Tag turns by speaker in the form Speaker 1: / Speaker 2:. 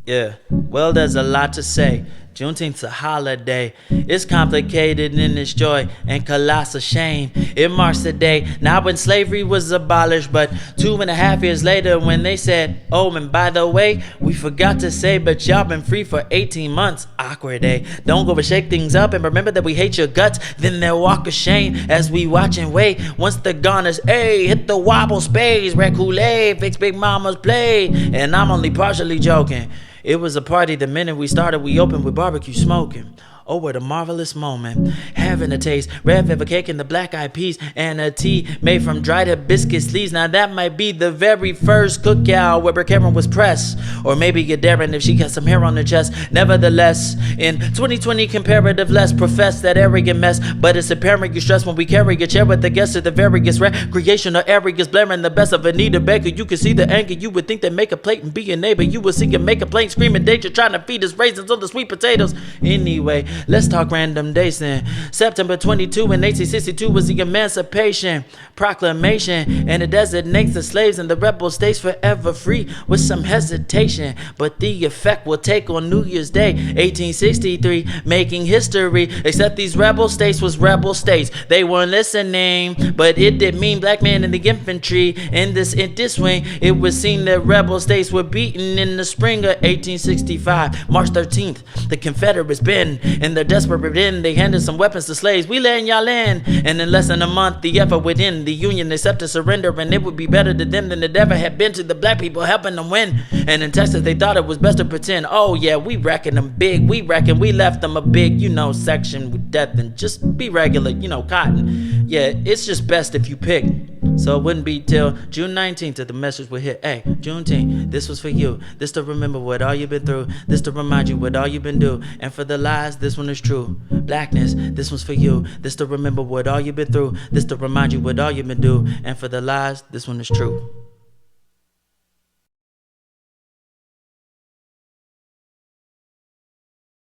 Speaker 1: Yeah, well, there's a lot to say. Juneteenth's a holiday. It's complicated in its joy and colossal shame. It marks the day not when slavery was abolished, but 2.5 years later when they said, oh, and by the way, we forgot to say, but y'all been free for 18 months. Awkward, eh? Don't go and shake things up and remember that we hate your guts. Then they'll walk of shame as we watch and wait. Once the goners, hit the wobble spades, red Kool-Aid, fix Big Mama's play. And I'm only partially joking. It was a party the minute we started, we opened with barbecue smoking. Oh, what a marvelous moment. Having a taste, red velvet cake and the black eyed peas, and a tea made from dried hibiscus sleeves. Now that might be the very first cookout where Karen was pressed. Or maybe get Darren if she got some hair on her chest. Nevertheless, in 2020 comparative less profess that arrogant mess. But it's apparent you stress when we carry a chair with the guests of the various recreational areas, blaring the best of Anita Baker. You can see the anger, you would think they make a plate and be a neighbor. You would see him make a plate, screaming danger, trying to feed us raisins on the sweet potatoes. Anyway, let's talk random dates then. September 22 in 1862 was the Emancipation Proclamation, and it designates the slaves in the rebel states forever free with some hesitation. But the effect will take on New Year's Day, 1863, making history. Except these rebel states was rebel states. They weren't listening, but it did mean black men in the infantry. In this wing, it was seen that rebel states were beaten in the spring of 1865. March 13th, the Confederates been in their desperate end. They handed some weapons to slaves. We letting y'all in. And in less than a month, the effort within the Union accepted surrender, and it would be better to them than it ever had been to the black people helping them win. And in Texas, they thought it was best to pretend, oh yeah, we reckon them big. We reckon we left them a big, section with death and just be regular, cotton. Yeah, it's just best if you pick. So it wouldn't be till June 19th that the message would hit. Hey, Juneteenth, this was for you. This to remember what all you've been through. This to remind you what all you've been through. And for the lies, this one is true. Blackness, this one's for you. This to remember what all you've been through. This to remind you what all you've been through. And for the lies, this one is true.